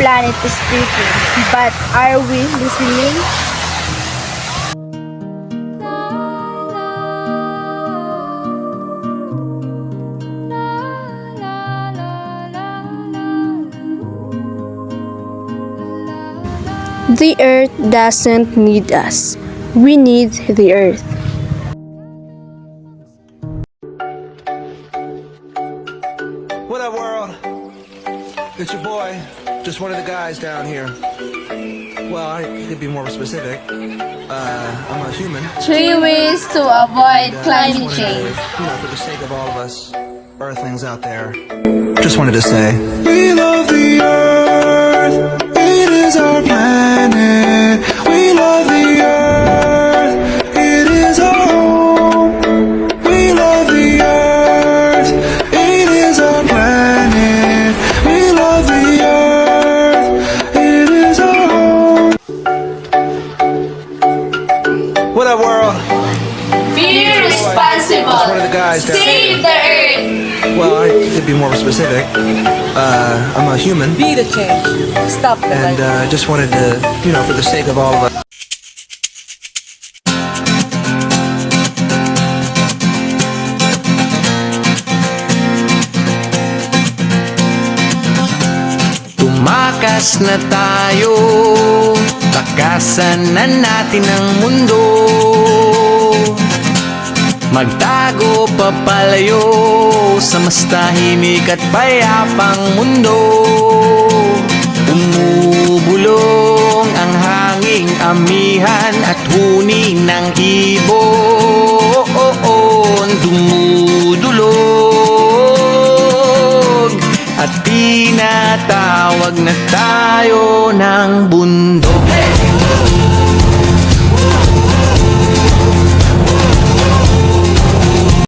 planet is speaking, but are we listening? The earth doesn't need us. We need the earth. What up, world? It's your boy, just one of the guys down here. Well, I could be more specific. I'm a human. 3 ways to avoid And, climate just wanted change. to, for the sake of all of us Earthlings out there, just wanted to say, we love the Earth. It is our planet. We love the Earth. It is our home. We love the Earth. It is our planet. We love the Earth. It is our home. What up, world? Be responsible. Just one of the guys down Save the earth. Well, I could be more specific. I'm a human. Be the change. Stop the And just wanted to, for the sake of all of us. Tumakas na tayo, takasan na natin ang mundo. Magtago papalayo sa mas tahimik at payapang mundo. Umubulong ang hanging amihan at huni ng ibon. Dumudulog at tinatawag na tayo ng bundok.